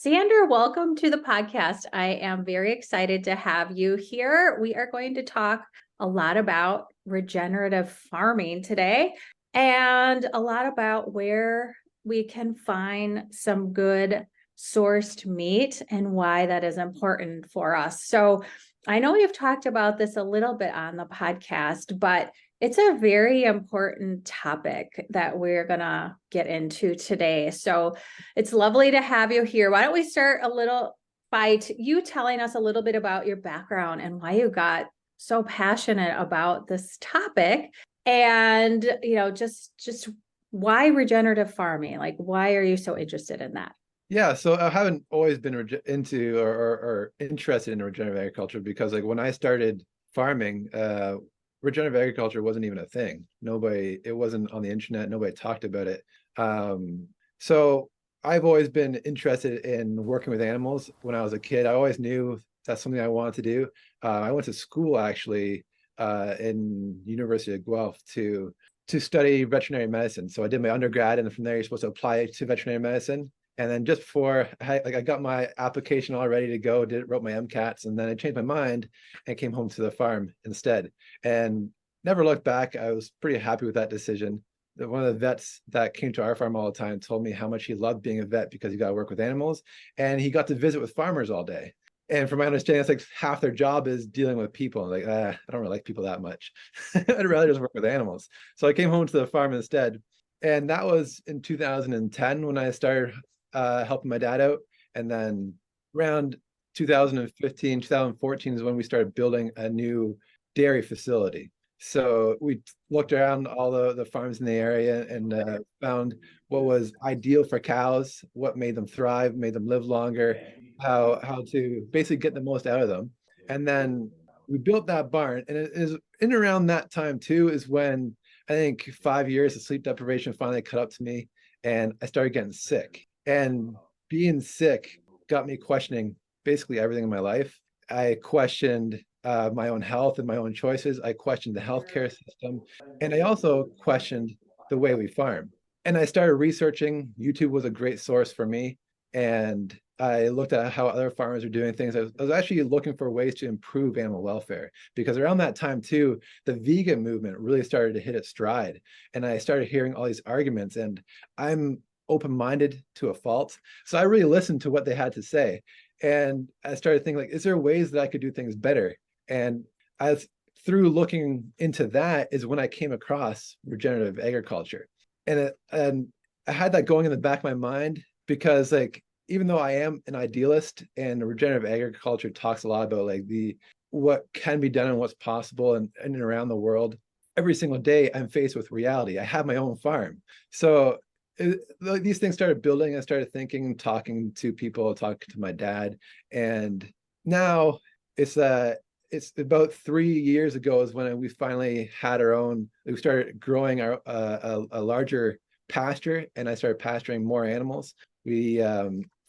Sander, welcome to the podcast. I am very excited to have you here. We are going to talk a lot about regenerative farming today and a lot about where we can find some good sourced meat and why that is important for us. So I know we've talked about this a little bit on the podcast, but it's a very important topic that we're going to get into today. So it's lovely to have you here. Why don't we start a little by you telling us a little bit about your background and why you got so passionate about this topic, and just why regenerative farming? Like, why are you so interested in that? Yeah, so I haven't always been into or interested in regenerative agriculture because like when I started farming, regenerative agriculture wasn't even a thing. It wasn't on the internet. Nobody talked about it. So I've always been interested in working with animals. When I was a kid, I always knew that's something I wanted to do. I went to school actually in University of Guelph to study veterinary medicine. So I did my undergrad, and from there you're supposed to apply to veterinary medicine. And then just before I got my application all ready to go, wrote my MCATs, and then I changed my mind and came home to the farm instead. And never looked back. I was pretty happy with that decision. One of the vets that came to our farm all the time told me how much he loved being a vet because he got to work with animals and he got to visit with farmers all day. And from my understanding, it's like half their job is dealing with people. Like, I don't really like people that much. I'd rather just work with animals. So I came home to the farm instead. And that was in 2010 when I started helping my dad out. And then around 2015, 2014 is when we started building a new dairy facility. So we looked around all the farms in the area and found what was ideal for cows, what made them thrive, made them live longer, how to basically get the most out of them. And then we built that barn. And it is in around that time too is when I think 5 years of sleep deprivation finally caught up to me and I started getting sick. And being sick got me questioning basically everything in my life. I questioned my own health and my own choices. I questioned the healthcare system. And I also questioned the way we farm. And I started researching. YouTube was a great source for me. And I looked at how other farmers are doing things. I was actually looking for ways to improve animal welfare because around that time too, the vegan movement really started to hit its stride. And I started hearing all these arguments, and I'm open-minded to a fault. So I really listened to what they had to say. And I started thinking, like, is there ways that I could do things better? And through looking into that is when I came across regenerative agriculture. And I had that going in the back of my mind because, like, even though I am an idealist and regenerative agriculture talks a lot about like what can be done and what's possible and around the world, every single day I'm faced with reality. I have my own farm. So these things started building. I started thinking, talking to people, talking to my dad. And now it's about 3 years ago is when we finally had we started growing a larger pasture, and I started pasturing more animals. We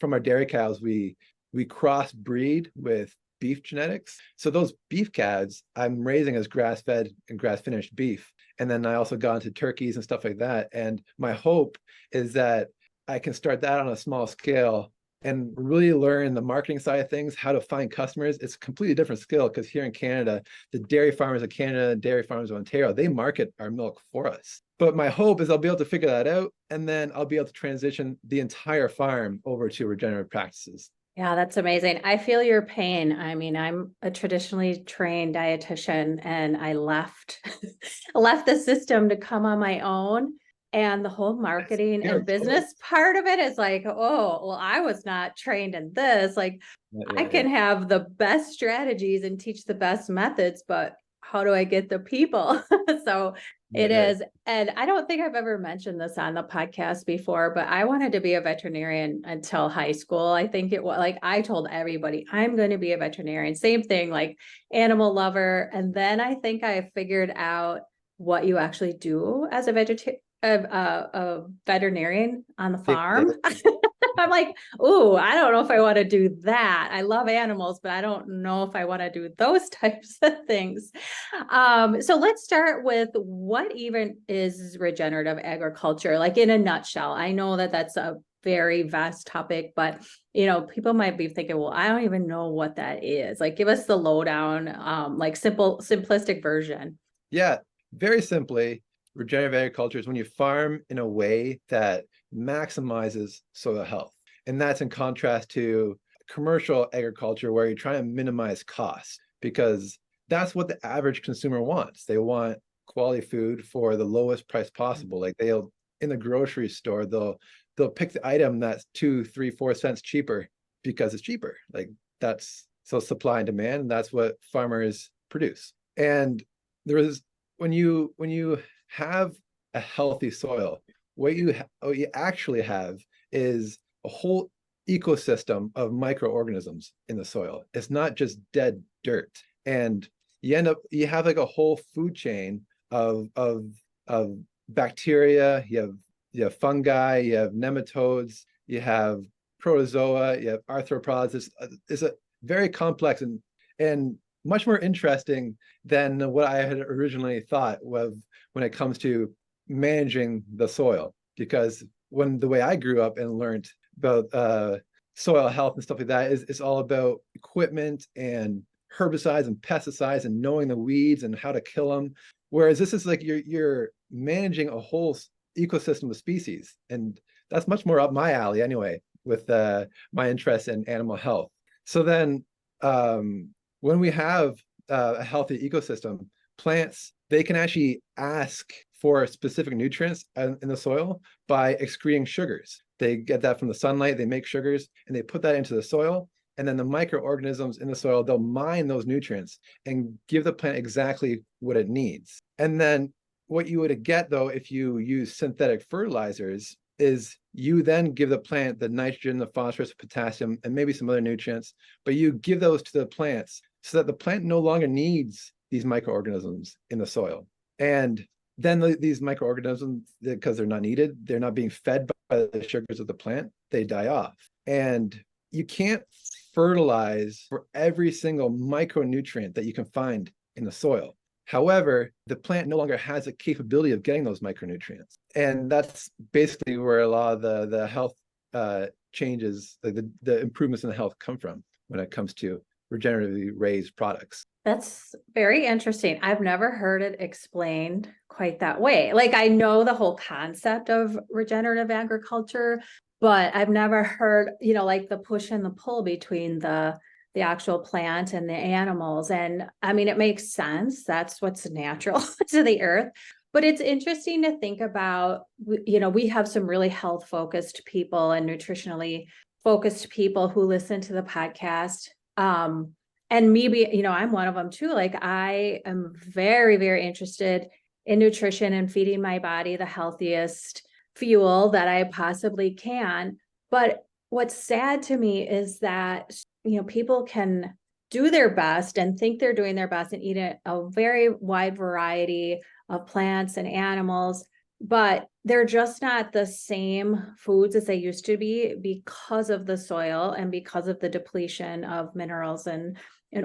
from our dairy cows, we crossbreed with beef genetics. So those beef calves I'm raising as grass-fed and grass-finished beef. And then I also got into turkeys and stuff like that. And my hope is that I can start that on a small scale and really learn the marketing side of things, how to find customers. It's a completely different skill because here in Canada, the dairy farmers of Canada and dairy farmers of Ontario, they market our milk for us. But my hope is I'll be able to figure that out, and then I'll be able to transition the entire farm over to regenerative practices. Yeah, that's amazing. I feel your pain. I mean, I'm a traditionally trained dietitian and I left left the system to come on my own. And the whole marketing and business part of it is like, oh, well, I was not trained in this. Like, I can have the best strategies and teach the best methods, but how do I get the people? So it is. And I don't think I've ever mentioned this on the podcast before, but I wanted to be a veterinarian until high school. I think it was like, I told everybody I'm going to be a veterinarian, same thing, like animal lover. And then I think I figured out what you actually do as a veterinarian on the farm. I'm like, oh, I don't know if I want to do that. I love animals, but I don't know if I want to do those types of things. So let's start with what even is regenerative agriculture, like in a nutshell. I know that that's a very vast topic, but people might be thinking, well, I don't even know what that is. Like, give us the lowdown, like simplistic version. Yeah, very simply, regenerative agriculture is when you farm in a way that maximizes soil health. And that's in contrast to commercial agriculture where you're trying to minimize costs, because that's what the average consumer wants. They want quality food for the lowest price possible. Like they'll in the grocery store, they'll pick the item that's 2, 3, 4 cents cheaper because it's cheaper. Like that's so supply and demand, and that's what farmers produce. And there is when you have a healthy soil, what you actually have is a whole ecosystem of microorganisms in the soil. It's not just dead dirt. And you have like a whole food chain of bacteria, you have fungi, you have nematodes, you have protozoa, you have arthropods. It's a very complex and much more interesting than what I had originally thought of when it comes to managing the soil. Because the way I grew up and learned about soil health and stuff like that is it's all about equipment and herbicides and pesticides and knowing the weeds and how to kill them. Whereas this is like you're managing a whole ecosystem of species, and that's much more up my alley anyway, with my interest in animal health. So then when we have a healthy ecosystem, plants, they can actually ask for specific nutrients in the soil by excreting sugars. They get that from the sunlight, they make sugars, and they put that into the soil. And then the microorganisms in the soil, they'll mine those nutrients and give the plant exactly what it needs. And then what you would get, though, if you use synthetic fertilizers, is you then give the plant the nitrogen, the phosphorus, potassium, and maybe some other nutrients, but you give those to the plants so that the plant no longer needs these microorganisms in the soil. And then these microorganisms, because they're not needed, they're not being fed by the sugars of the plant, they die off. And you can't fertilize for every single micronutrient that you can find in the soil. However, the plant no longer has the capability of getting those micronutrients. And that's basically where a lot of the health changes, like the improvements in the health come from when it comes to regeneratively raised products. That's very interesting. I've never heard it explained quite that way. Like, I know the whole concept of regenerative agriculture, but I've never heard, like the push and the pull between the actual plant and the animals. And I mean, it makes sense. That's what's natural to the earth. But it's interesting to think about, we have some really health focused people and nutritionally focused people who listen to the podcast. And maybe, I'm one of them too. Like, I am very, very interested in nutrition and feeding my body the healthiest fuel that I possibly can. But what's sad to me is that, people can do their best and think they're doing their best and eat a very wide variety of plants and animals, but they're just not the same foods as they used to be because of the soil and because of the depletion of minerals and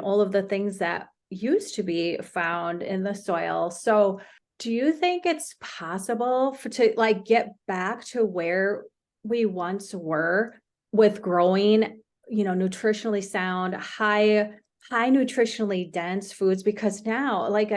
all of the things that used to be found in the soil. So do you think it's possible to like get back to where we once were with growing, nutritionally sound, high nutritionally dense foods? Because now, like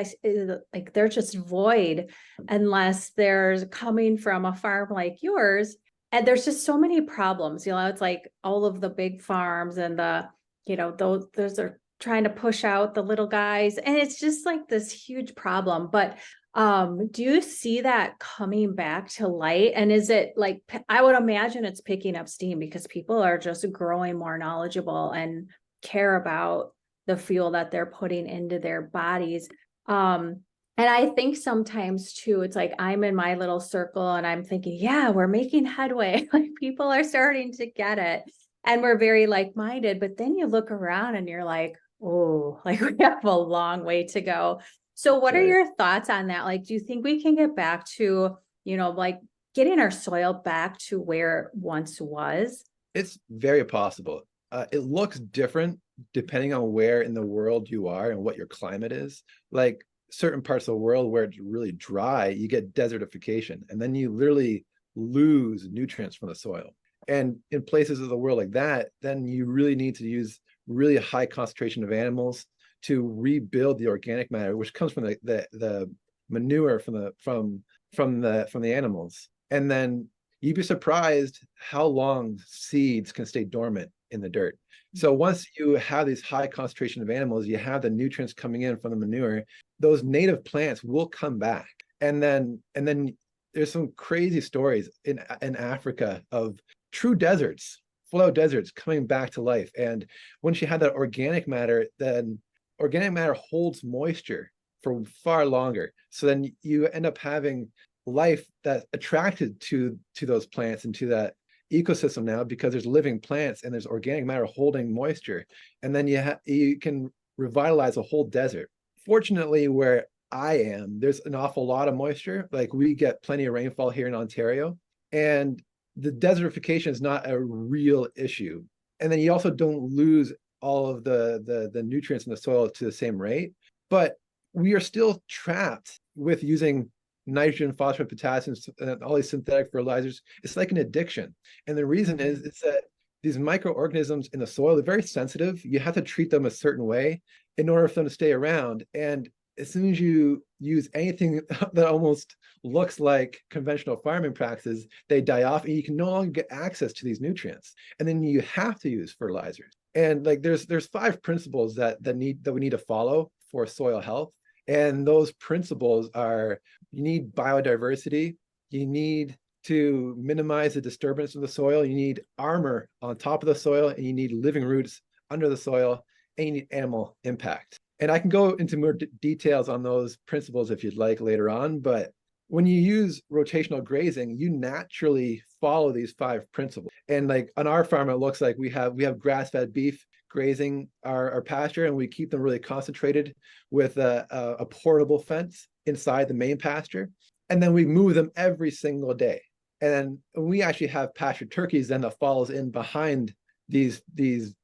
they're just void unless they're coming from a farm like yours. And there's just so many problems, it's like all of the big farms and those are trying to push out the little guys. And it's just like this huge problem. But do you see that coming back to light? And is it like, I would imagine it's picking up steam because people are just growing more knowledgeable and care about the fuel that they're putting into their bodies. And I think sometimes too, it's like I'm in my little circle and I'm thinking, yeah, we're making headway. Like, people are starting to get it and we're very like-minded. But then you look around and you're like, oh, like we have a long way to go. So what are your thoughts on that? Like, do you think we can get back to, like getting our soil back to where it once was? It's very possible. It looks different depending on where in the world you are and what your climate is. Like certain parts of the world where it's really dry, you get desertification, and then you literally lose nutrients from the soil. And in places of the world like that, then you really need to use really high concentration of animals to rebuild the organic matter, which comes from the manure from the animals. And then you'd be surprised how long seeds can stay dormant in the dirt. So once you have these high concentration of animals, you have the nutrients coming in from the manure, those native plants will come back. And then there's some crazy stories in Africa of true deserts, flow deserts coming back to life. And once you have that organic matter, then organic matter holds moisture for far longer. So then you end up having life that's attracted to those plants and to that ecosystem now, because there's living plants and there's organic matter holding moisture. And then you can revitalize a whole desert. Fortunately, where I am, there's an awful lot of moisture. Like, we get plenty of rainfall here in Ontario, and the desertification is not a real issue. And then you also don't lose all of the nutrients in the soil to the same rate. But we are still trapped with using nitrogen, phosphorus, potassium, and all these synthetic fertilizers. It's like an addiction. And the reason is it's that these microorganisms in the soil, they're very sensitive. You have to treat them a certain way in order for them to stay around. And as soon as you use anything that almost looks like conventional farming practices, they die off, and you can no longer get access to these nutrients. And then you have to use fertilizers. And like, there's 5 principles that we need to follow for soil health. And those principles are: you need biodiversity, you need to minimize the disturbance of the soil, you need armor on top of the soil, and you need living roots under the soil, and you need animal impact. And I can go into more details on those principles if you'd like later on, but when you use rotational grazing, you naturally follow these 5 principles. And like on our farm, it looks like we have grass-fed beef grazing our pasture, and we keep them really concentrated with a portable fence inside the main pasture. And then we move them every single day. And then we actually have pastured turkeys then that follows in behind these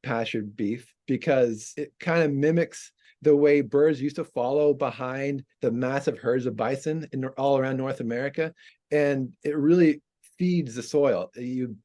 pastured beef, because it kind of mimics the way birds used to follow behind the massive herds of bison all around North America. And it really feeds the soil. You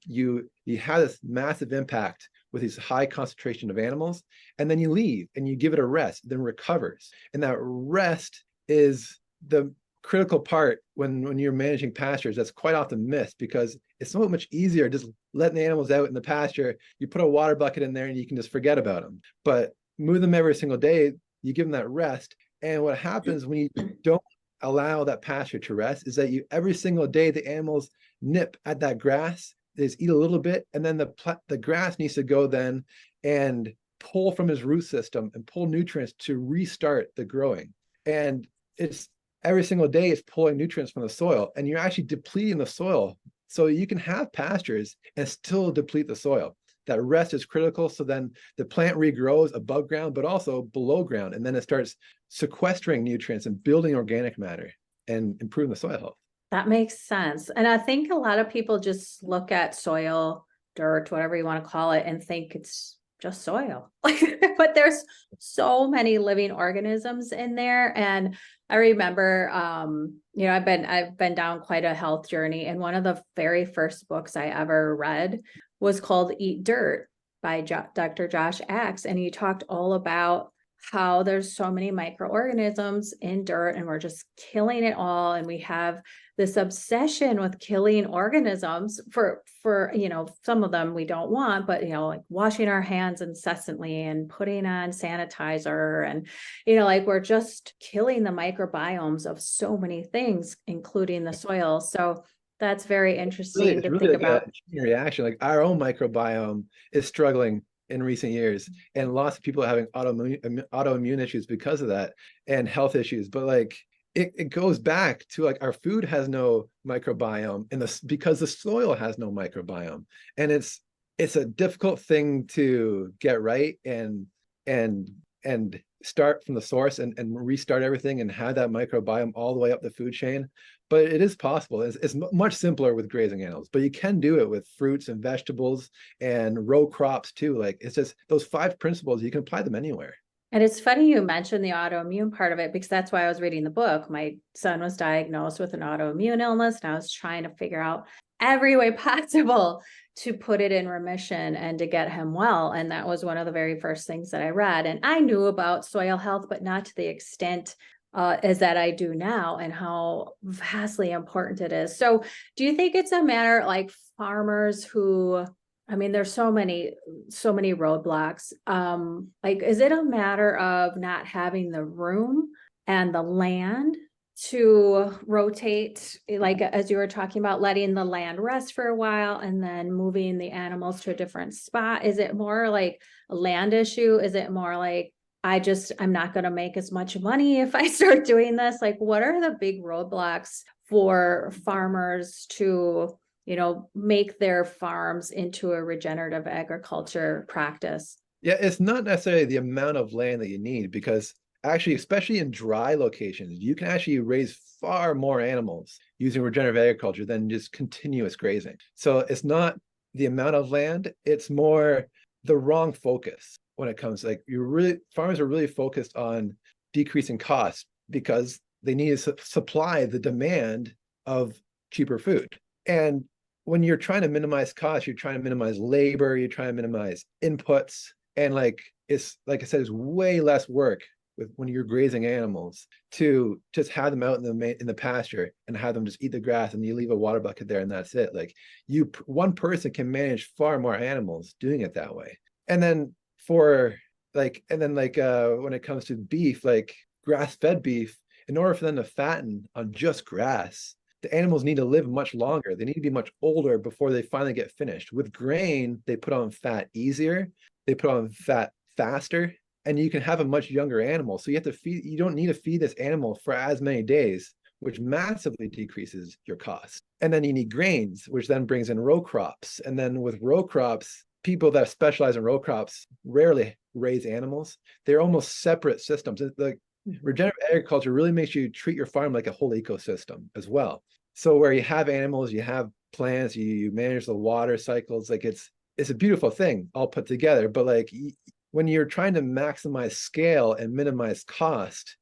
have this massive impact with these high concentration of animals, and then you leave and you give it a rest, then recovers. And that rest is the critical part when you're managing pastures that's quite often missed, because it's so much easier just letting the animals out in the pasture. You put a water bucket in there and you can just forget about them. But move them every single day, you give them that rest. And what happens when you don't allow that pasture to rest is that every single day the animals nip at that grass, they just eat a little bit, and then the grass needs to go then and pull from his root system and pull nutrients to restart the growing. And it's every single day it's pulling nutrients from the soil, and you're actually depleting the soil. So you can have pastures and still deplete the soil. That rest is critical. So then the plant regrows above ground, but also below ground. And then it starts sequestering nutrients and building organic matter and improving the soil health. That makes sense. And I think a lot of people just look at soil, dirt, whatever you want to call it, and think it's just soil. But there's so many living organisms in there. And I remember, I've been down quite a health journey. And one of the very first books I ever read was called Eat Dirt by Dr. Josh Axe. And he talked all about how there's so many microorganisms in dirt, and we're just killing it all. And we have this obsession with killing organisms for some of them we don't want, but like washing our hands incessantly and putting on sanitizer, and like we're just killing the microbiomes of so many things, including the soil. So that's very interesting to think about. A reaction. Like, our own microbiome is struggling in recent years, and lots of people are having autoimmune issues because of that, and health issues. But like, it goes back to like, our food has no microbiome, and because the soil has no microbiome, and it's a difficult thing to get right and start from the source and restart everything and have that microbiome all the way up the food chain. But it is possible. It's much simpler with grazing animals, but you can do it with fruits and vegetables and row crops too. Like, it's just those 5 principles, you can apply them anywhere. And it's funny you mentioned the autoimmune part of it, because that's why I was reading the book. My son was diagnosed with an autoimmune illness, and I was trying to figure out every way possible to put it in remission and to get him well. And that was one of the very first things that I read. And I knew about soil health, but not to the extent as that I do now, and how vastly important it is. So do you think it's a matter like farmers who, I mean, there's so many roadblocks. Like, is it a matter of not having the room and the land to rotate, like as you were talking about, letting the land rest for a while and then moving the animals to a different spot? Is it more like a land issue? Is it more like, I'm not going to make as much money if I start doing this? Like, what are the big roadblocks for farmers to, make their farms into a regenerative agriculture practice? Yeah, it's not necessarily the amount of land that you need, because actually, especially in dry locations, you can actually raise far more animals using regenerative agriculture than just continuous grazing. So it's not the amount of land, it's more the wrong focus when it comes, like, farmers are really focused on decreasing costs because they need to supply the demand of cheaper food. And when you're trying to minimize costs, you're trying to minimize labor, you're trying to minimize inputs. And it's like I said, it's way less work when you're grazing animals to just have them out in the pasture and have them just eat the grass, and you leave a water bucket there and that's it. Like, one person can manage far more animals doing it that way. And then when it comes to beef, like grass-fed beef, in order for them to fatten on just grass, the animals need to live much longer. They need to be much older before they finally get finished. With grain, they put on fat easier, they put on fat faster, and you can have a much younger animal. So you don't need to feed this animal for as many days, which massively decreases your cost. And then you need grains, which then brings in row crops. And then with row crops, people that specialize in row crops rarely raise animals. They're almost separate systems. Like, regenerative agriculture really makes you treat your farm like a whole ecosystem as well. So where you have animals, you have plants, you manage the water cycles, like it's a beautiful thing all put together. But like, when you're trying to maximize scale and minimize cost,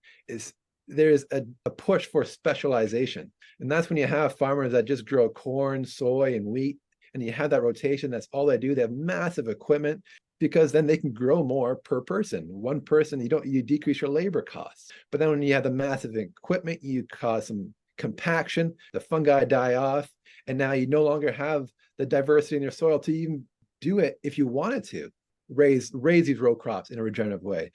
there's a push for specialization. And that's when you have farmers that just grow corn, soy, and wheat, and you have that rotation. That's all they do. They have massive equipment, because then they can grow more per person. One person, you decrease your labor costs. But then when you have the massive equipment, you cause some compaction, the fungi die off, and now you no longer have the diversity in your soil to even do it if you wanted to raise these row crops in a regenerative way.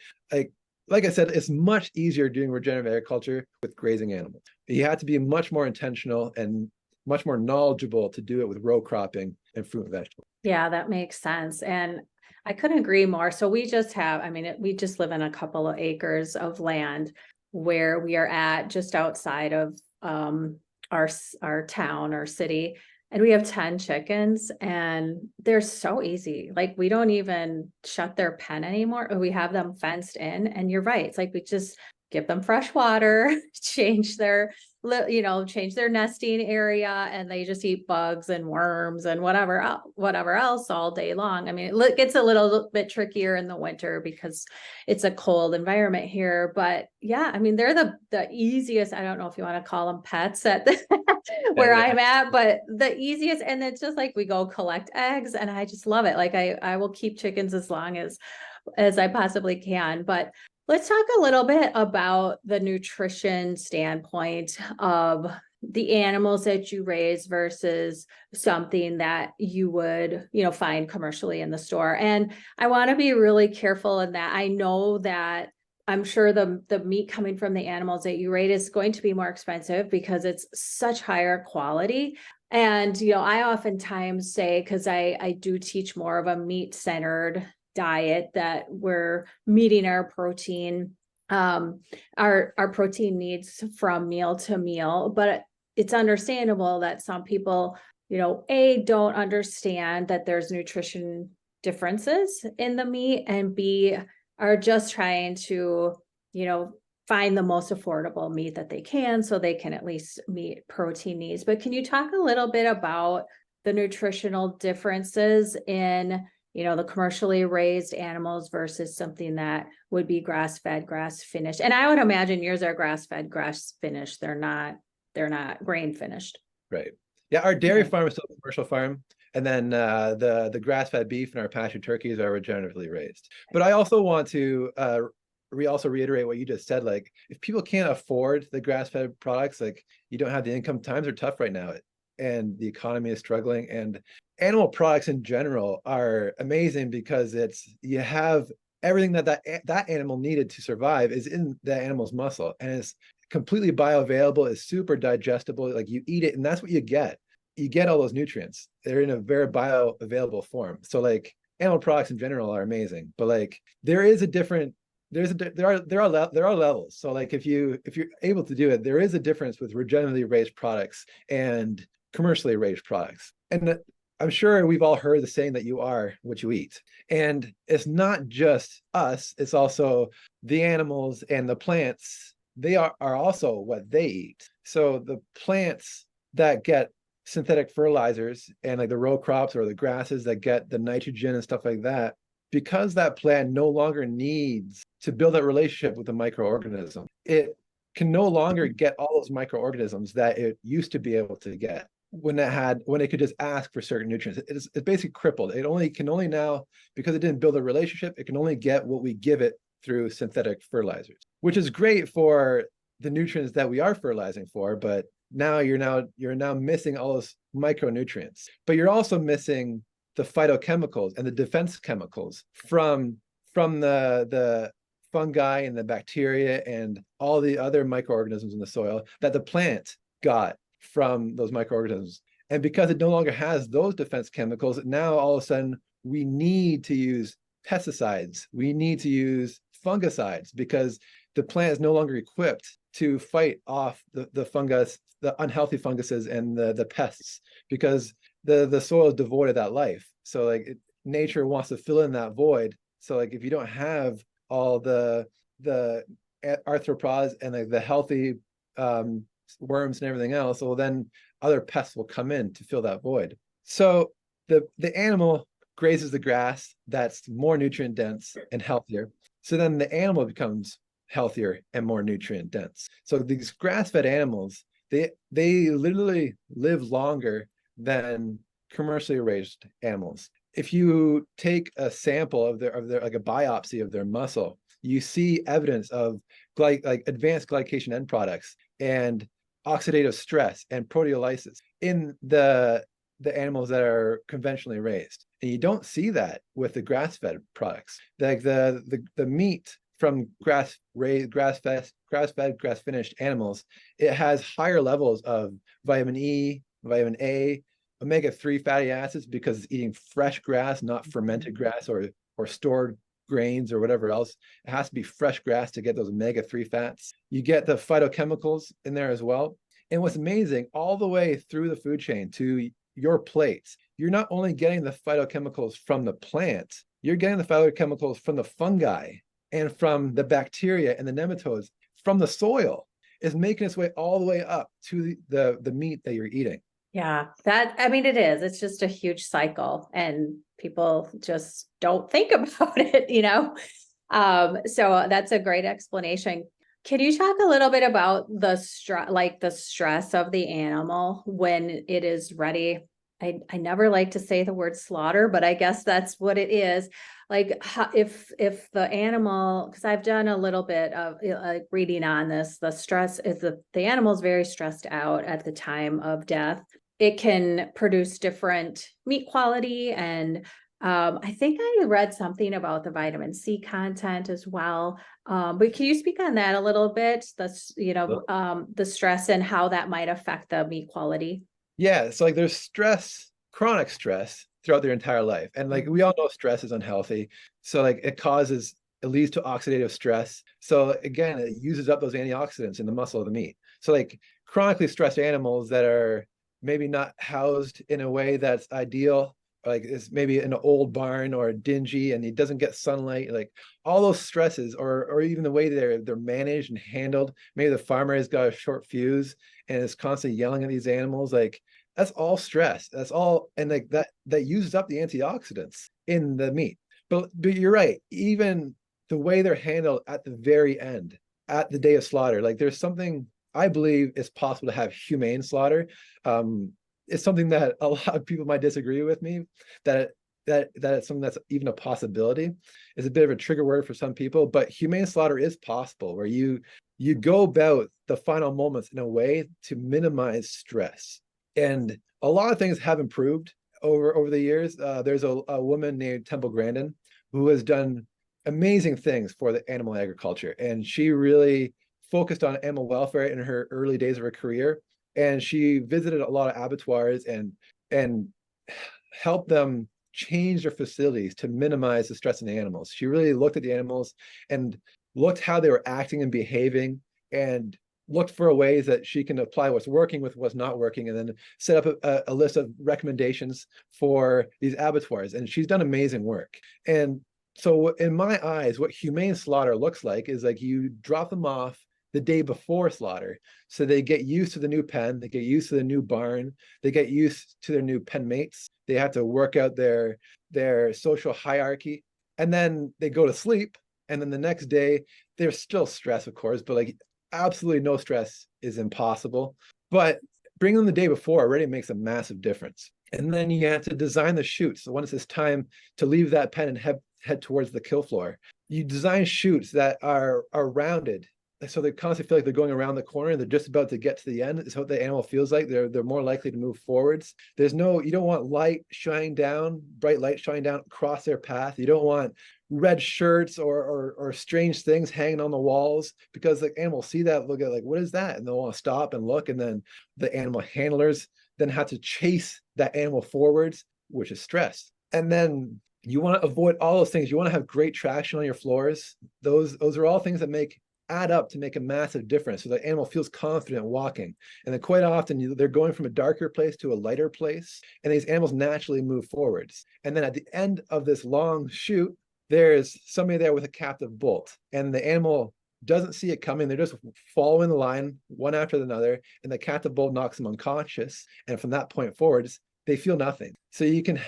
Like I said, it's much easier doing regenerative agriculture with grazing animals. You have to be much more intentional and much more knowledgeable to do it with row cropping and fruit and vegetables. Yeah, that makes sense. And I couldn't agree more. So we just live in a couple of acres of land where we are at just outside of our town or city. And we have 10 chickens, and they're so easy. Like, we don't even shut their pen anymore. We have them fenced in, and you're right. It's like, we just give them fresh water, change their nesting area, and they just eat bugs and worms and whatever else all day long. I mean, it gets a little bit trickier in the winter because it's a cold environment here, but yeah, I mean, they're the easiest. I don't know if you want to call them pets at where I'm at, but the easiest. And it's just like, we go collect eggs, and I just love it. Like, I will keep chickens as long as I possibly can. But let's talk a little bit about the nutrition standpoint of the animals that you raise versus something that you would, find commercially in the store. And I want to be really careful in that. I know that I'm sure the meat coming from the animals that you raise is going to be more expensive because it's such higher quality. And, I oftentimes say, because I do teach more of a meat-centered diet, that we're meeting our protein needs from meal to meal. But it's understandable that some people, don't understand that there's nutrition differences in the meat, and B, are just trying to, find the most affordable meat that they can so they can at least meet protein needs. But can you talk a little bit about the nutritional differences in the commercially raised animals versus something that would be grass-fed, grass-finished? And I would imagine yours are grass-fed, grass-finished. They're not grain-finished. Right. Yeah, our dairy Okay. farm is still a commercial farm, and then the grass-fed beef and our pasture turkeys are regeneratively raised. But I also want to also reiterate what you just said. Like, if people can't afford the grass-fed products, like you don't have the income, times are tough right now, and the economy is struggling. And animal products in general are amazing because it's you have everything that animal needed to survive is in the animal's muscle, and it's completely bioavailable, is super digestible. Like you eat it, and that's what you get. You get all those nutrients. They're in a very bioavailable form. So like animal products in general are amazing, but like there is a different there are levels. So like if you're able to do it, there is a difference with regeneratively raised products and commercially raised products. And I'm sure we've all heard the saying that you are what you eat. And it's not just us, it's also the animals and the plants. They are also what they eat. So the plants that get synthetic fertilizers and like the row crops or the grasses that get the nitrogen and stuff like that, because that plant no longer needs to build that relationship with the microorganism, it can no longer get all those microorganisms that it used to be able to get when it could just ask for certain nutrients. It's basically crippled. It can only now, because it didn't build a relationship, it can only get what we give it through synthetic fertilizers, which is great for the nutrients that we are fertilizing for. But now you're now missing all those micronutrients, but you're also missing the phytochemicals and the defense chemicals from the fungi and the bacteria and all the other microorganisms in the soil that the plant got from those microorganisms. And because it no longer has those defense chemicals, now all of a sudden we need to use pesticides. We need to use fungicides because the plant is no longer equipped to fight off the fungus, the unhealthy funguses and the pests, because the soil is devoid of that life. So like nature wants to fill in that void. So like if you don't have all the arthropods and the healthy worms and everything else, well then other pests will come in to fill that void. So the animal grazes the grass that's more nutrient dense and healthier. So then the animal becomes healthier and more nutrient dense. So these grass-fed animals, they literally live longer than commercially raised animals. If you take a sample of their like a biopsy of their muscle, you see evidence of like advanced glycation end products and oxidative stress and proteolysis in the animals that are conventionally raised. And you don't see that with the grass-fed products. Like the meat from grass-fed, grass-finished animals, it has higher levels of vitamin E, vitamin A, omega-3 fatty acids because it's eating fresh grass, not fermented grass or stored grains or whatever else. It has to be fresh grass to get those omega-3 fats. You get the phytochemicals in there as well. And what's amazing, all the way through the food chain to your plates, you're not only getting the phytochemicals from the plant, you're getting the phytochemicals from the fungi and from the bacteria and the nematodes from the soil. Is making its way all the way up to the meat that you're eating. Yeah, I mean, it is. It's just a huge cycle and people just don't think about it, you know? So that's a great explanation. Can you talk a little bit about the stress of the animal when it is ready? I never like to say the word slaughter, but I guess that's what it is. Like if the animal, because I've done a little bit of reading on this, the stress is the animal is very stressed out at the time of death. It can produce different meat quality, and I think I read something about the vitamin C content as well. But can you speak on that a little bit? That's, the stress and how that might affect the meat quality. Yeah, so like there's stress, chronic stress throughout their entire life. And like we all know stress is unhealthy. So like it leads to oxidative stress. So again, it uses up those antioxidants in the muscle of the meat. So like chronically stressed animals that are maybe not housed in a way that's ideal, like it's maybe an old barn or dingy and it doesn't get sunlight, like all those stresses or even the way they're managed and handled. Maybe the farmer has got a short fuse and is constantly yelling at these animals, like that's all stress. That's all, and like that uses up the antioxidants in the meat. But you're right, even the way they're handled at the very end, at the day of slaughter, like there's something I believe it's possible to have humane slaughter. it's something that a lot of people might disagree with me, that it's something that's even a possibility. Is a bit of a trigger word for some people, but humane slaughter is possible, where you go about the final moments in a way to minimize stress. And a lot of things have improved over the years. There's a woman named Temple Grandin who has done amazing things for the animal agriculture, and she really focused on animal welfare in her early days of her career. And she visited a lot of abattoirs and helped them change their facilities to minimize the stress on the animals. She really looked at the animals and looked how they were acting and behaving, and looked for ways that she can apply what's working with what's not working, and then set up a list of recommendations for these abattoirs. And she's done amazing work. And so in my eyes, what humane slaughter looks like is like you drop them off the day before slaughter, so they get used to the new pen, they get used to the new barn, they get used to their new pen mates, they have to work out their social hierarchy, and then they go to sleep. And then the next day there's still stress, of course, but like absolutely no stress is impossible. But bringing them the day before already makes a massive difference. And then you have to design the chutes. So once it's time to leave that pen and head towards the kill floor, you design chutes that are rounded, so they constantly feel like they're going around the corner and they're just about to get to the end. It's what the animal feels like. They're more likely to move forwards. You don't want light shining down, bright light shining down across their path. You don't want red shirts or strange things hanging on the walls, because the animals see that, look at like, what is that? And they'll want to stop and look. And then the animal handlers then have to chase that animal forwards, which is stress. And then you want to avoid all those things. You want to have great traction on your floors. Those are all things that add up to make a massive difference, so the animal feels confident walking. And then quite often they're going from a darker place to a lighter place, and these animals naturally move forwards. And then at the end of this long chute, there's somebody there with a captive bolt, and the animal doesn't see it coming. They're just following the line one after another, and the captive bolt knocks them unconscious. And from that point forwards, they feel nothing. So you can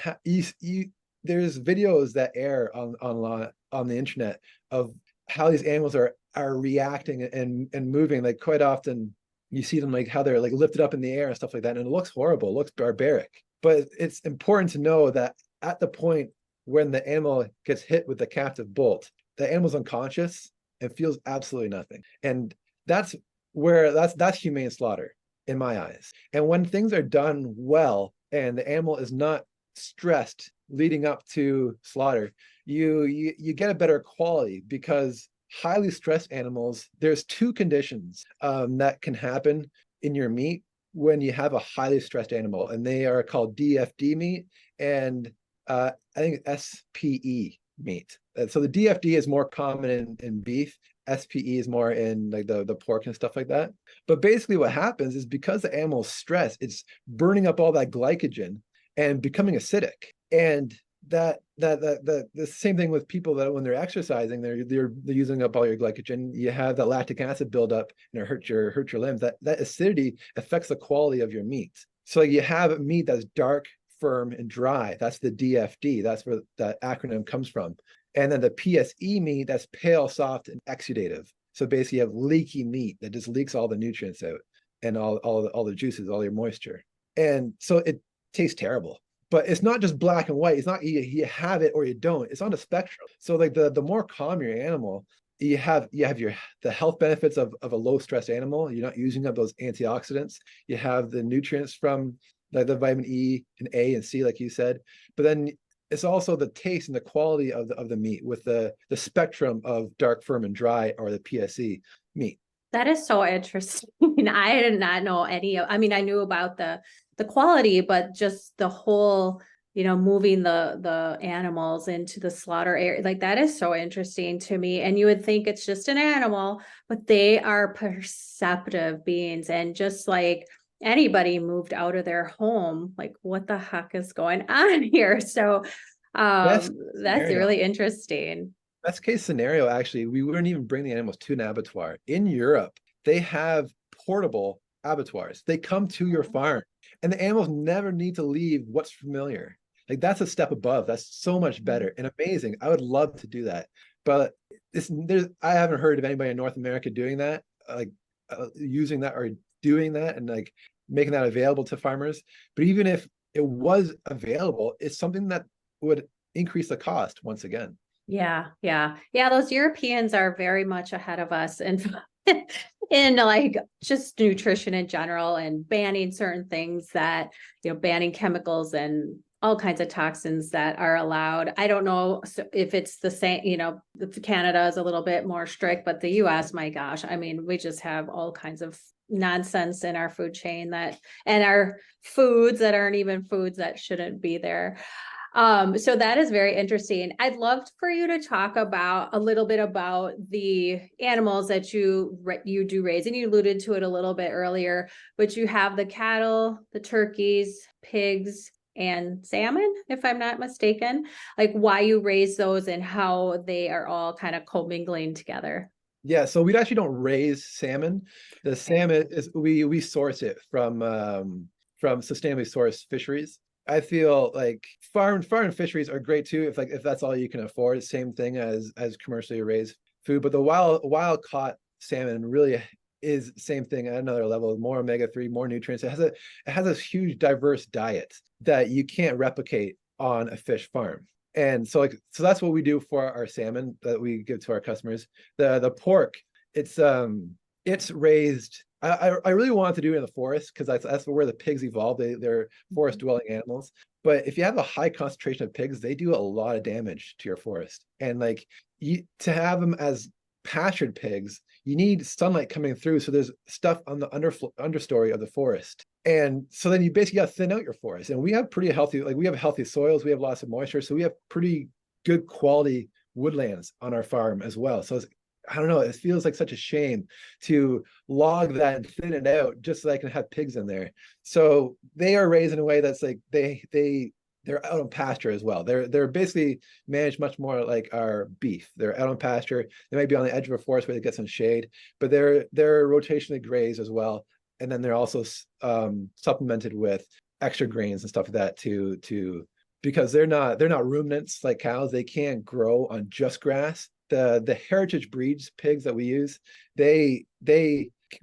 there's videos that air on the internet of how these animals are reacting and moving. Like quite often you see them like how they're like lifted up in the air and stuff like that, and it looks horrible, it looks barbaric. But it's important to know that at the point when the animal gets hit with the captive bolt, the animal's unconscious and feels absolutely nothing. And that's humane slaughter in my eyes. And when things are done well and the animal is not stressed leading up to slaughter, you get a better quality, because highly stressed animals, there's two conditions that can happen in your meat when you have a highly stressed animal, and they are called DFD meat and I think SPE meat. So the DFD is more common in beef. SPE is more in like the pork and stuff like that. But basically what happens is, because the animal's stressed, it's burning up all that glycogen and becoming acidic. And the same thing with people, that when they're exercising, they're using up all your glycogen. You have that lactic acid buildup and it hurt your limbs. That acidity affects the quality of your meat. So you have meat that's dark, firm, and dry. That's the DFD. That's where that acronym comes from. And then the PSE meat, that's pale, soft, and exudative. So basically you have leaky meat that just leaks all the nutrients out and all the juices, all your moisture. And so it tastes terrible. But it's not just black and white. It's not you have it or you don't. It's on the spectrum. So like the more calm your animal, you have the health benefits of a low stress animal. You're not using up those antioxidants. You have the nutrients from the vitamin E and A and C, like you said. But then it's also the taste and the quality of the meat, with the spectrum of dark, firm, and dry, or the PSE meat. That is so interesting. I did not know I mean, I knew about the quality, but just the whole, moving the animals into the slaughter area, like that is so interesting to me. And you would think it's just an animal, but they are perceptive beings. And just like anybody moved out of their home, like what the heck is going on here? So Best that's scenario. really interesting. Best case scenario, actually, we wouldn't even bring the animals to an abattoir. In Europe, they have portable abattoirs. They come to your farm, and the animals never need to leave what's familiar. Like that's a step above. That's so much better and amazing. I would love to do that, but I haven't heard of anybody in North America doing that, like using that or doing that. And like making that available to farmers. But even if it was available, it's something that would increase the cost once again. Yeah. Those Europeans are very much ahead of us and in like just nutrition in general and banning certain things that, banning chemicals and all kinds of toxins that are allowed. I don't know if it's the same, Canada is a little bit more strict, but the US, my gosh, I mean, we just have all kinds of nonsense in our food chain and our foods that aren't even foods that shouldn't be there. So that is very interesting. I'd love for you to talk about a little bit about the animals that you do raise, and you alluded to it a little bit earlier, but you have the cattle, the turkeys, pigs, and salmon, if I'm not mistaken, like why you raise those and how they are all kind of commingling together. Yeah, so we actually don't raise salmon. The salmon is we source it from sustainably sourced fisheries. I feel like farm fisheries are great too if that's all you can afford. Same thing as commercially raised food, but the wild caught salmon really is the same thing at another level. More omega-3, more nutrients. It has a huge diverse diet that you can't replicate on a fish farm. And so that's what we do for our salmon that we give to our customers. The pork, it's raised. I really wanted to do it in the forest because that's where the pigs evolve. They're forest dwelling animals. But if you have a high concentration of pigs, they do a lot of damage to your forest. And like to have them as pastured pigs, you need sunlight coming through. So there's stuff on the understory of the forest. And so then you basically got to thin out your forest. And we have pretty healthy, we have healthy soils, we have lots of moisture. So we have pretty good quality woodlands on our farm as well. So I don't know, it feels like such a shame to log that and thin it out just so I can have pigs in there. So they are raised in a way that's like they're out on pasture as well. They're basically managed much more like our beef. They're out on pasture. They might be on the edge of a forest where they get some shade, but they're rotationally grazed as well. And then they're also supplemented with extra grains and stuff like that to because they're not ruminants like cows. They can't grow on just grass. The heritage breeds pigs that we use, they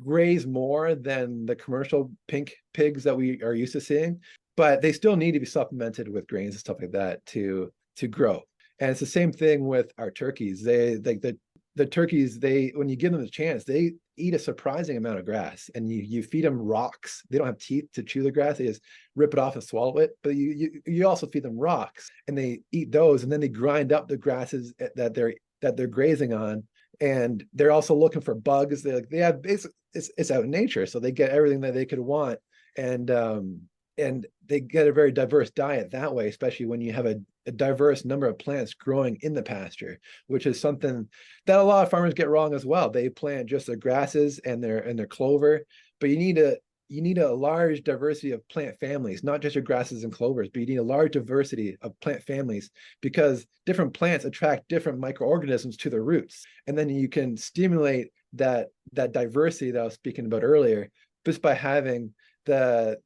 graze more than the commercial pink pigs that we are used to seeing, but they still need to be supplemented with grains and stuff like that to grow. And it's the same thing with our turkeys. They like the turkeys, when you give them a chance, they eat a surprising amount of grass, and you feed them rocks. They don't have teeth to chew the grass. They just rip it off and swallow it. But you also feed them rocks, and they eat those, and then they grind up the grasses that they're grazing on. And they're also looking for bugs. They have basically it's out in nature, so they get everything that they could want. And they get a very diverse diet that way, especially when you have a diverse number of plants growing in the pasture, which is something that a lot of farmers get wrong as well. They plant just their grasses and their clover, but you need a large diversity of plant families, not just your grasses and clovers, but you need a large diversity of plant families because different plants attract different microorganisms to their roots. And then you can stimulate that diversity that I was speaking about earlier just by having the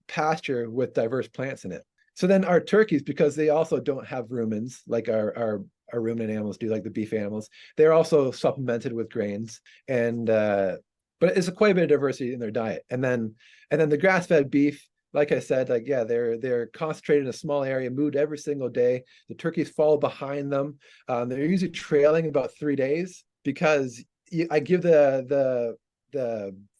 pasture with diverse plants in it. So then our turkeys, because they also don't have rumens like our ruminant animals do, like the beef animals, they're also supplemented with grains. And but it's quite a bit of diversity in their diet. And then the grass-fed beef, like I said, they're concentrated in a small area, moved every single day. The turkeys follow behind them. They're usually trailing about 3 days because I give the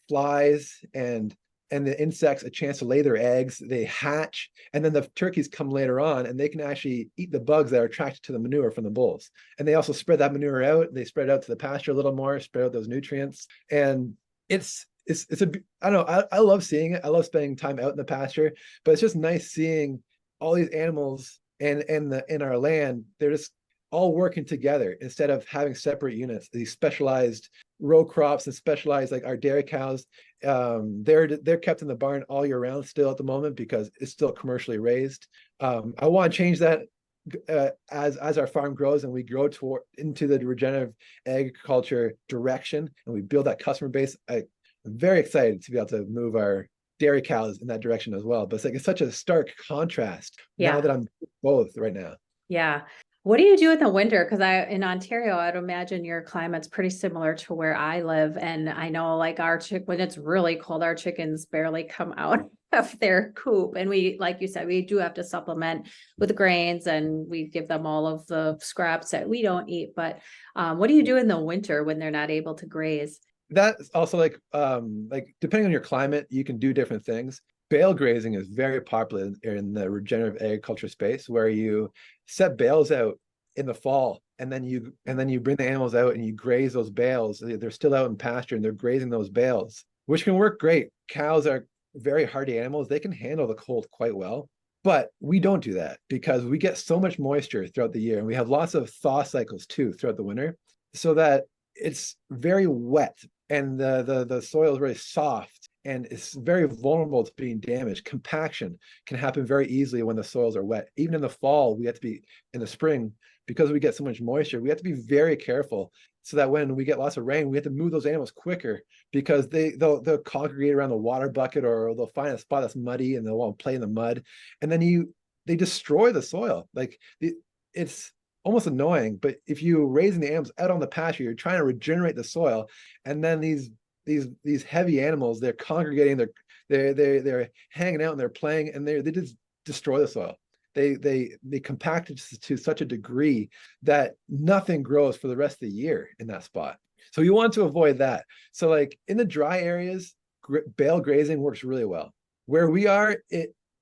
flies and the insects a chance to lay their eggs. They hatch, and then the turkeys come later on, and they can actually eat the bugs that are attracted to the manure from the bulls. And they also spread that manure out. They spread it out to the pasture a little more, spread out those nutrients. And it's I don't know. I love seeing it. I love spending time out in the pasture, but it's just nice seeing all these animals in our land. They're just all working together instead of having separate units. These specialized row crops and specialized, like our dairy cows, they're kept in the barn all year round still at the moment because it's still commercially raised. I want to change that as our farm grows and we grow into the regenerative agriculture direction and we build that customer base. I'm very excited to be able to move our dairy cows in that direction as well. But it's such a stark contrast now that I'm both right now. Yeah. What do you do in the winter? Because in Ontario, I'd imagine your climate's pretty similar to where I live. And I know like when it's really cold, our chickens barely come out of their coop. And we, like you said, we do have to supplement with grains and we give them all of the scraps that we don't eat. But what do you do in the winter when they're not able to graze? That's also like depending on your climate, you can do different things. Bale grazing is very popular in the regenerative agriculture space, where you set bales out in the fall, and then you bring the animals out and you graze those bales. They're still out in pasture and they're grazing those bales, which can work great. Cows are very hardy animals. They can handle the cold quite well. But we don't do that because we get so much moisture throughout the year, and we have lots of thaw cycles too throughout the winter, so that it's very wet and the soil is very soft and it's very vulnerable to being damaged. Compaction can happen very easily when the soils are wet. Even in the fall, we have to be in the spring, because we get so much moisture, we have to be very careful so that when we get lots of rain, we have to move those animals quicker, because they'll congregate around the water bucket, or they'll find a spot that's muddy and they'll want to play in the mud. And then they destroy the soil. It's almost annoying, but if you raising the animals out on the pasture, you're trying to regenerate the soil, and then these heavy animals, they're congregating, they're hanging out and they're playing, and they just destroy the soil. They compact it to such a degree that nothing grows for the rest of the year in that spot. So you want to avoid that. So like in the dry areas, bale grazing works really well. Where we are,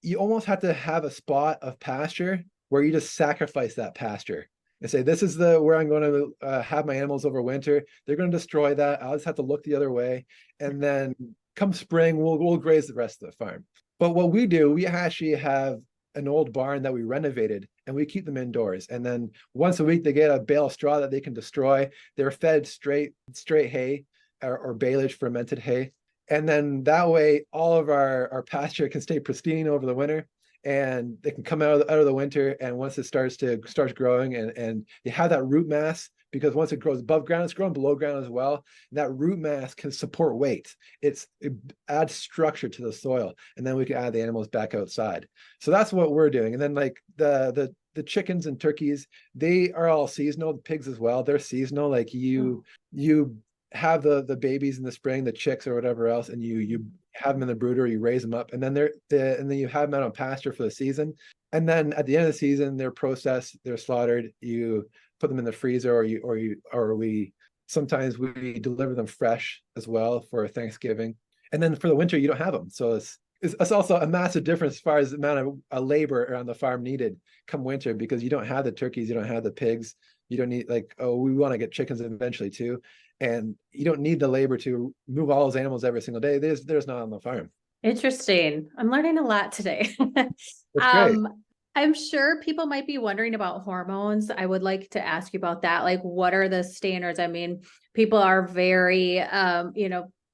you almost have to have a spot of pasture where you just sacrifice that pasture and say, this is where I'm going to have my animals over winter. They're going to destroy that. I'll just have to look the other way. And then come spring, we'll graze the rest of the farm. But what we do, we actually have an old barn that we renovated, and we keep them indoors. And then once a week, they get a bale of straw that they can destroy. They're fed straight hay or baleage fermented hay. And then that way, all of our pasture can stay pristine over the winter, and they can come out of the winter. And once it starts growing, and you have that root mass, because once it grows above ground, it's growing below ground as well. And that root mass can support weight. It adds structure to the soil, and then we can add the animals back outside. So that's what we're doing. And then like the chickens and turkeys, they are all seasonal. The pigs as well, they're seasonal. Like you have the babies in the spring, the chicks or whatever else, and you have them in the brooder, you raise them up, and then you have them out on pasture for the season. And then at the end of the season, they're processed, they're slaughtered. You put them in the freezer, or we sometimes we deliver them fresh as well for Thanksgiving. And then for the winter, you don't have them. So it's also a massive difference as far as the amount of labor around the farm needed come winter, because you don't have the turkeys, you don't have the pigs, you don't need we want to get chickens eventually too. And you don't need the labor to move all those animals every single day. There's not on the farm. Interesting. I'm learning a lot today. That's great. I'm sure people might be wondering about hormones. I would like to ask you about that. Like, what are the standards? I mean, people are very,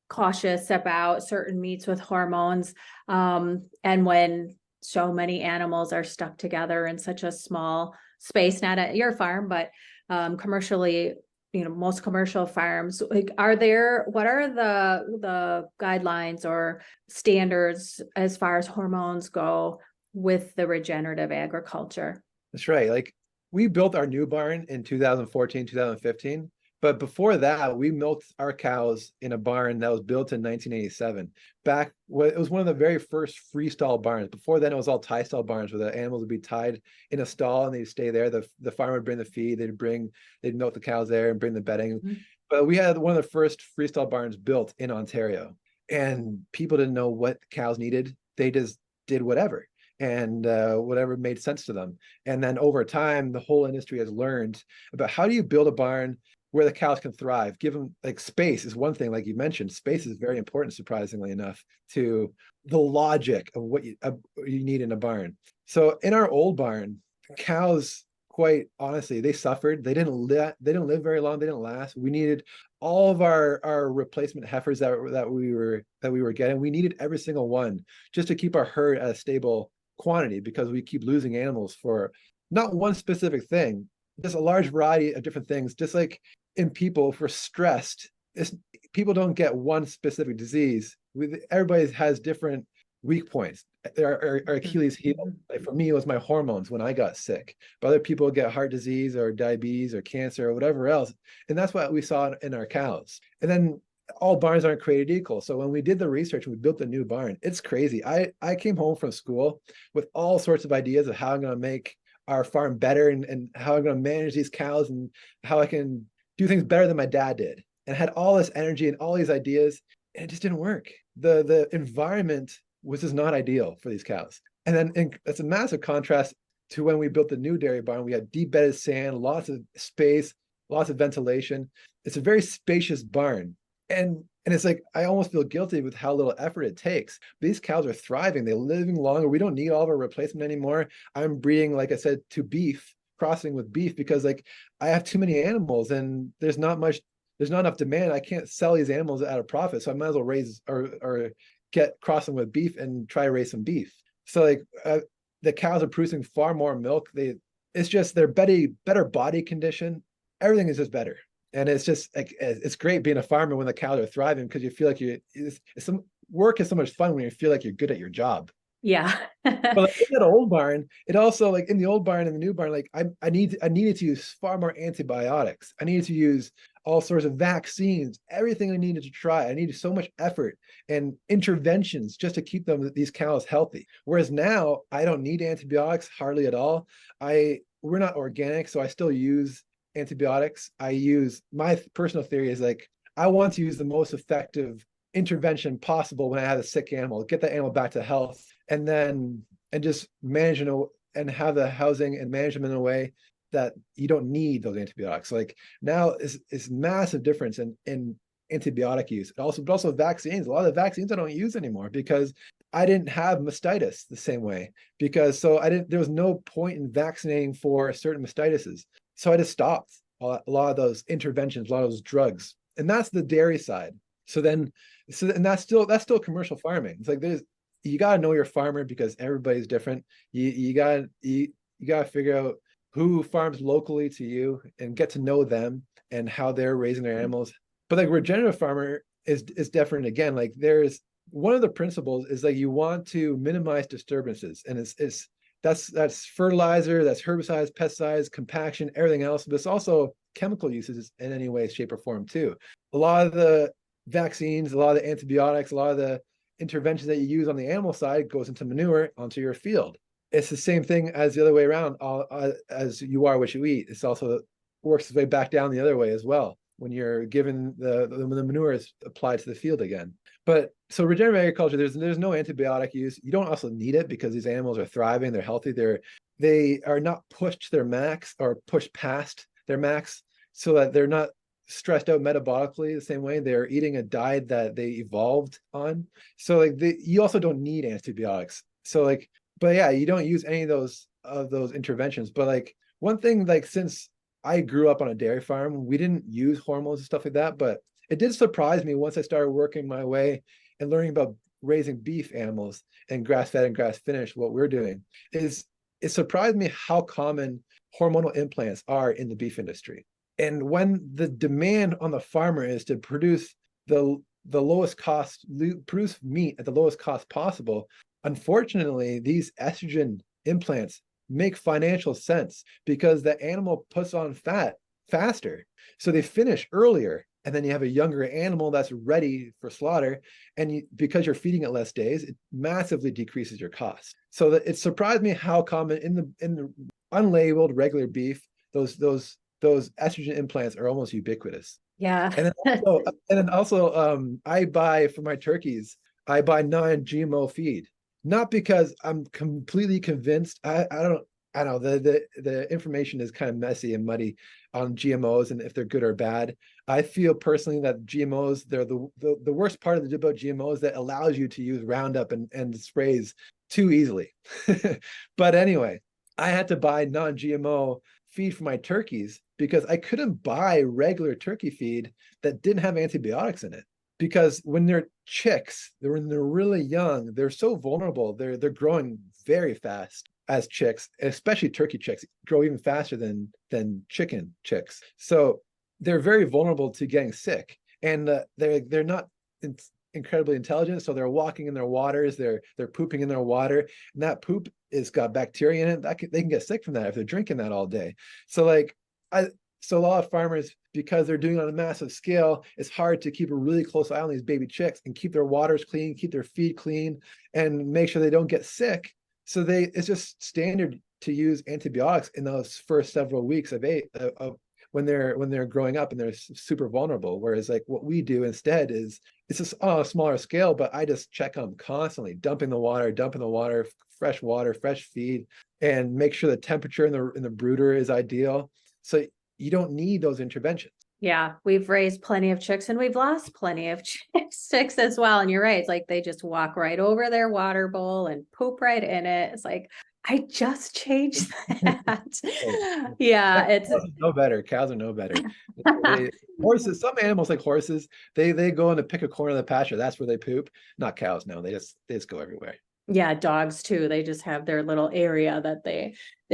cautious about certain meats with hormones. And when so many animals are stuck together in such a small space, not at your farm, but commercially, most commercial farms, like, what are the guidelines or standards as far as hormones go with the regenerative agriculture? That's right. Like, we built our new barn in 2014, 2015. But before that, we milked our cows in a barn that was built in 1987. It was one of the very first freestall barns. Before then, it was all tie stall barns where the animals would be tied in a stall and they'd stay there. The farmer would bring the feed, they'd milk the cows there and bring the bedding. Mm-hmm. But we had one of the first freestall barns built in Ontario, and people didn't know what cows needed. They just did whatever. And whatever made sense to them. And then over time, the whole industry has learned about how do you build a barn where the cows can thrive. Give them, like, space is one thing, like you mentioned. Space is very important, surprisingly enough, to the logic of what you need in a barn. So in our old barn, cows, quite honestly, they suffered. They didn't live very long. They didn't last. We needed all of our replacement heifers that we were getting. We needed every single one just to keep our herd at a stable quantity, because we keep losing animals for not one specific thing, just a large variety of different things. Just like in people, if we're stressed, people don't get one specific disease. Everybody has different weak points. Our Achilles heel. Like for me, it was my hormones when I got sick. But other people get heart disease or diabetes or cancer or whatever else. And that's what we saw in our cows. And then all barns aren't created equal. So when we did the research and we built the new barn, it's crazy. I came home from school with all sorts of ideas of how I'm going to make our farm better and how I'm going to manage these cows and how I can do things better than my dad did. And I had all this energy and all these ideas, and it just didn't work. The environment was just not ideal for these cows. And then it's a massive contrast to when we built the new dairy barn. We had deep bedded sand, lots of space, lots of ventilation. It's a very spacious barn. And it's like, I almost feel guilty with how little effort it takes. These cows are thriving. They're living longer. We don't need all of our replacement anymore. I'm breeding, like I said, to beef, crossing with beef, because like I have too many animals and there's not enough demand. I can't sell these animals at a profit. So I might as well raise or get crossing with beef and try to raise some beef. So like the cows are producing far more milk. It's just they're better body condition. Everything is just better. And it's just like, it's great being a farmer when the cows are thriving, because you feel like some work is so much fun when you feel like you're good at your job. Yeah. But like in that old barn, it also, like in the old barn and the new barn, like I needed to use far more antibiotics. I needed to use all sorts of vaccines, everything I needed to try. I needed so much effort and interventions just to keep these cows healthy. Whereas now I don't need antibiotics hardly at all. We're not organic, so I still use antibiotics. My personal theory is like, I want to use the most effective intervention possible when I have a sick animal, get that animal back to health, and just manage and have the housing and manage them in a way that you don't need those antibiotics. Like now is massive difference in antibiotic use. But also vaccines. A lot of the vaccines I don't use anymore because I didn't have mastitis the same way, there was no point in vaccinating for certain mastitises. So I just stopped a lot of those interventions, a lot of those drugs. And that's the dairy side. And that's still commercial farming. It's like you got to know your farmer, because everybody's different. You got to figure out who farms locally to you and get to know them and how they're raising their animals. But like regenerative farmer is different again. Like there's one of the principles is like you want to minimize disturbances, and that's fertilizer, that's herbicides, pesticides, compaction, everything else. But it's also chemical uses in any way, shape, or form too. A lot of the vaccines, a lot of the antibiotics, a lot of the interventions that you use on the animal side goes into manure onto your field. It's the same thing as the other way around. As you are what you eat. It's also works its way back down the other way as well, when you're given the manure is applied to the field again. But so regenerative agriculture, there's no antibiotic use. You don't also need it because these animals are thriving, they're healthy, they are not pushed to their max or pushed past their max, so that they're not stressed out metabolically the same way. They're eating a diet that they evolved on. So like you also don't need antibiotics. So like, but yeah, you don't use any of those interventions. But like one thing, like since I grew up on a dairy farm, we didn't use hormones and stuff like that, but it did surprise me once I started working my way and learning about raising beef animals and grass-fed and grass-finished. What we're doing is, it surprised me how common hormonal implants are in the beef industry. And when the demand on the farmer is to produce the lowest cost, produce meat at the lowest cost possible, unfortunately, these estrogen implants make financial sense because the animal puts on fat faster. So they finish earlier. And then you have a younger animal that's ready for slaughter. And because you're feeding it less days, it massively decreases your cost. So that it surprised me how common in the unlabeled regular beef, those estrogen implants are almost ubiquitous. Yeah. And then also, I buy for my turkeys, I buy non-GMO feed, not because I'm completely convinced. I don't know. The information is kind of messy and muddy on GMOs and if they're good or bad. I feel personally that GMOs, they're the worst part of about GMOs, that allows you to use Roundup and sprays too easily. But anyway, I had to buy non-GMO feed for my turkeys because I couldn't buy regular turkey feed that didn't have antibiotics in it. Because when they're chicks, when they're really young, they're so vulnerable. They're growing very fast as chicks, especially turkey chicks grow even faster than chicken chicks. So they're very vulnerable to getting sick, and they're not incredibly intelligent, so they're walking in their waters, they're pooping in their water, and that poop is got bacteria in it. They can get sick from that if they're drinking that all day. So like I so a lot of farmers, because they're doing it on a massive scale, it's hard to keep a really close eye on these baby chicks and keep their waters clean, keep their feed clean, and make sure they don't get sick. So it's just standard to use antibiotics in those first several weeks of when they're growing up and they're super vulnerable. Whereas like what we do instead is it's just on a smaller scale, but I just check them constantly, dumping the water, fresh water, fresh feed, and make sure the temperature in the brooder is ideal. So you don't need those interventions. Yeah, we've raised plenty of chicks and we've lost plenty of chicks as well. And you're right. It's like they just walk right over their water bowl and poop right in it. It's like, I just changed that. Yeah, it's Cows are no better. Cows are no better. Horses, some animals like horses, they go in to pick a corner of the pasture. That's where they poop. Not cows, no. They just go everywhere. yeah, dogs too. They just have their little area that they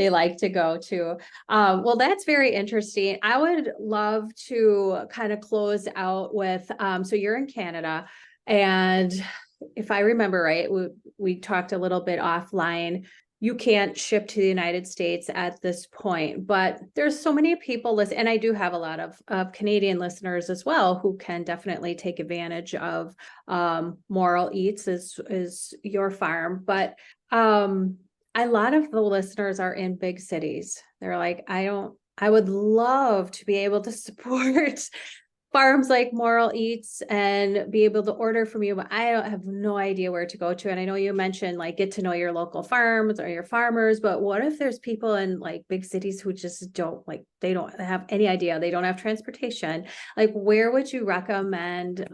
like to go to. Well, that's very interesting. I would love to kind of close out with so you're in Canada, and if I remember right, we talked a little bit offline. You can't ship to the United States at this point, but there's so many people listen, and I do have a lot of Canadian listeners as well who can definitely take advantage of Moral Eats is your farm. But a lot of the listeners are in big cities. They're like, I would love to be able to support farms like Moral Eats and be able to order from you, but I don't have no idea where to go to. And I know you mentioned like get to know your local farms or your farmers, but what if there's people in like big cities who just don't like, they don't have any idea, they don't have transportation. Like where would you recommend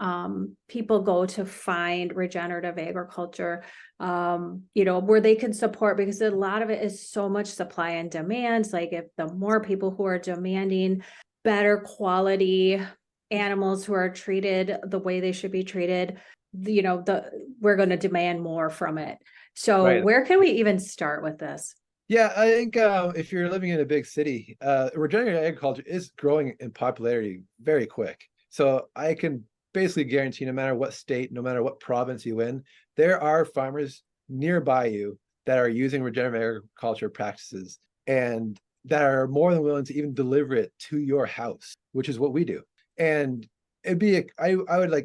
people go to find regenerative agriculture, where they can support, because a lot of it is so much supply and demand. Like if the more people who are demanding better quality animals who are treated the way they should be treated, we're going to demand more from it. So Right. where can we even start with this? Yeah, I think if you're living in a big city, regenerative agriculture is growing in popularity very quick. So I can basically guarantee no matter what state, no matter what province you in, there are farmers nearby you that are using regenerative agriculture practices and that are more than willing to even deliver it to your house, which is what we do. And I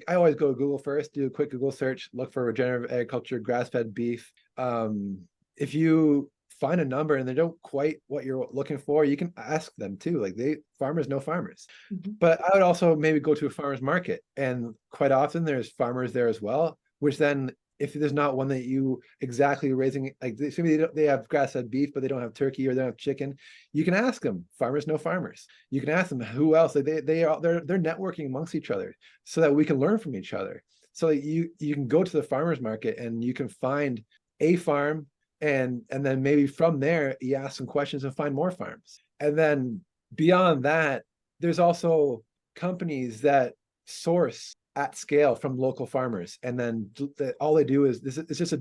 always go to Google first, do a quick Google search, look for regenerative agriculture, grass-fed beef. If you find a number and they don't quite what you're looking for, you can ask them too. Like farmers know farmers. Mm-hmm. But I would also maybe go to a farmer's market, and quite often there's farmers there as well, which then if there's not one that you exactly raising, like maybe they have grass-fed beef, but they don't have turkey or they don't have chicken, you can ask them. Farmers know farmers. You can ask them who else. Like they're networking amongst each other so that we can learn from each other. So you can go to the farmer's market and you can find a farm, and then maybe from there you ask some questions and find more farms. And then beyond that, there's also companies that source at scale from local farmers, and then all they do is it's just a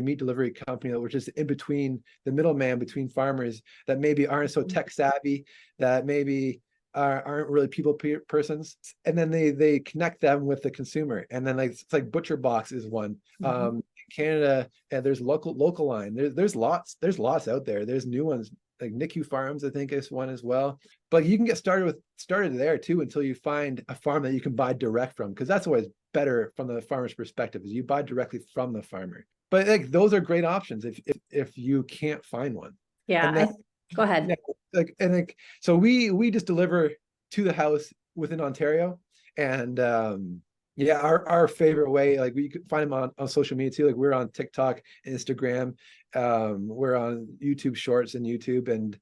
meat delivery company, which is in between, the middleman between farmers that maybe aren't so tech savvy, that maybe aren't really people persons, and then they connect them with the consumer. And then like it's like Butcher Box is one. In Canada, and there's local line. There's lots out there. There's new ones like NICU Farms, I think, is one as well. But you can get started there too until you find a farm that you can buy direct from, because that's always better from the farmer's perspective, is you buy directly from the farmer. But like those are great options if you can't find one. Yeah, And then, go ahead. So we just deliver to the house within Ontario, and yeah, our favorite way, like we could find them on social media too. Like we're on TikTok, Instagram, we're on YouTube Shorts and YouTube, and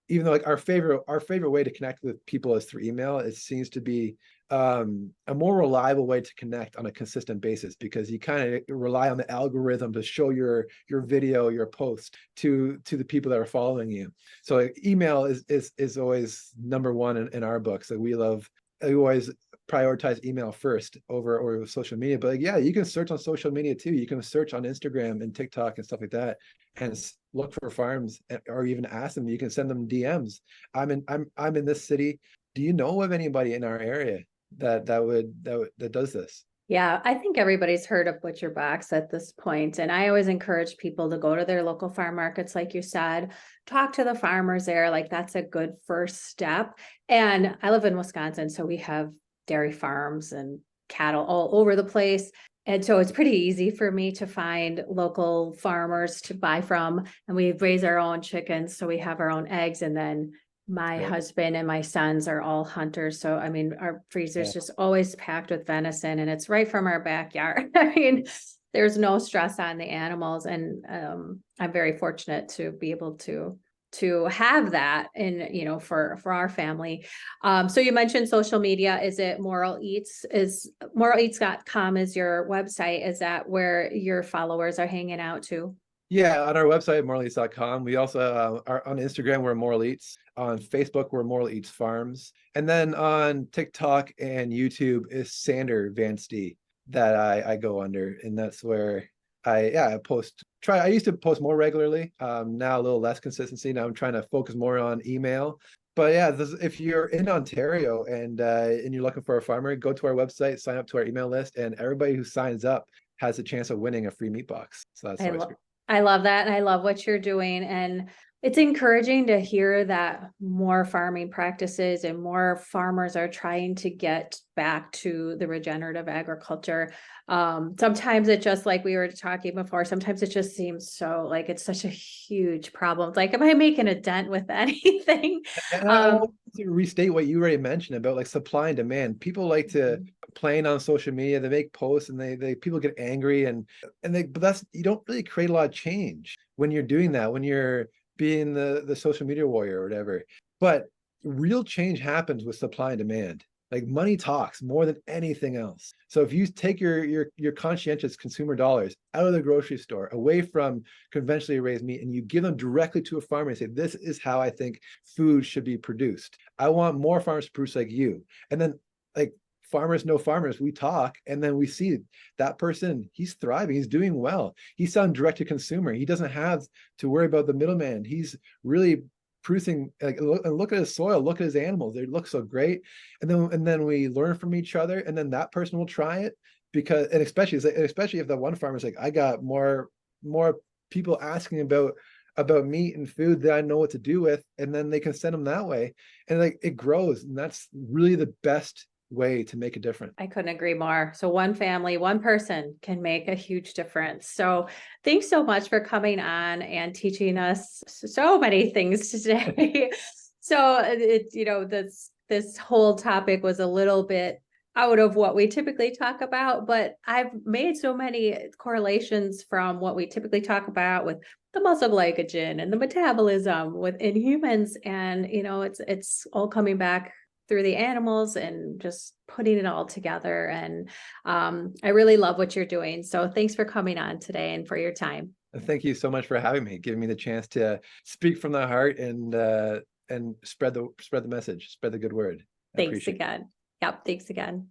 even though like our favorite way to connect with people is through email, it seems to be a more reliable way to connect on a consistent basis, because you kind of rely on the algorithm to show your video, your post to the people that are following you. So like, email is always number one in our books. So we always prioritize email first over social media. But like, yeah, you can search on social media too. You can search on Instagram and TikTok and stuff like that, and look for farms, or even ask them. You can send them DMs. I'm in this city. Do you know of anybody in our area that does this? Yeah, I think everybody's heard of Butcher Box at this point, and I always encourage people to go to their local farm markets, like you said, talk to the farmers there. Like that's a good first step. And I live in Wisconsin, so we have dairy farms and cattle all over the place. And so it's pretty easy for me to find local farmers to buy from. And we raise our own chickens, so we have our own eggs, and then my Right. husband and my sons are all hunters. So, I mean, our freezer's Yeah. just always packed with venison and it's right from our backyard. I mean, there's no stress on the animals. And I'm very fortunate to be able to have that in, for our family. So you mentioned social media. Is it Moral Eats? Is moraleats.com is your website? Is that where your followers are hanging out too? Yeah, on our website, moraleats.com. We also are on Instagram, we're Moral Eats. On Facebook, we're Moral Eats Farms. And then on TikTok and YouTube is Sander Van Stee that I go under. And that's where I post. I used to post more regularly. Now a little less consistency. Now I'm trying to focus more on email. But yeah, if you're in Ontario and you're looking for a farmer, go to our website, sign up to our email list, and everybody who signs up has a chance of winning a free meat box. So that's I always love great. I love that. And I love what you're doing. And it's encouraging to hear that more farming practices and more farmers are trying to get back to the regenerative agriculture. Sometimes it just like we were talking before, sometimes it just seems so like it's such a huge problem. It's like, am I making a dent with anything? And I want Um, to restate what you already mentioned about like supply and demand. People like to complain on social media, they make posts and they people get angry but that's you don't really create a lot of change when you're doing that, when you're being the social media warrior or whatever. But real change happens with supply and demand. Like money talks more than anything else. So if you take your conscientious consumer dollars out of the grocery store, away from conventionally raised meat, and you give them directly to a farmer and say, this is how I think food should be produced. I want more farmers to produce like you. And then like farmers know farmers, we talk and then we see that person, he's thriving, he's doing well. He's selling direct to consumer. He doesn't have to worry about the middleman. He's really producing like look at his soil, look at his animals, they look so great. And then we learn from each other, and then that person will try it because and especially if the one farmer's like, I got more people asking about meat and food that I know what to do with, and then they can send them that way, and like it grows, and that's really the best way to make a difference. I couldn't agree more. So one family, one person can make a huge difference. So thanks so much for coming on and teaching us so many things today. So this whole topic was a little bit out of what we typically talk about, but I've made so many correlations from what we typically talk about with the muscle glycogen and the metabolism within humans. And it's all coming back through the animals and just putting it all together. And I really love what you're doing. So thanks for coming on today and for your time. Thank you so much for having me, giving me the chance to speak from the heart and spread the message, spread the good word. I Thanks appreciate it. again. Yep. Thanks again.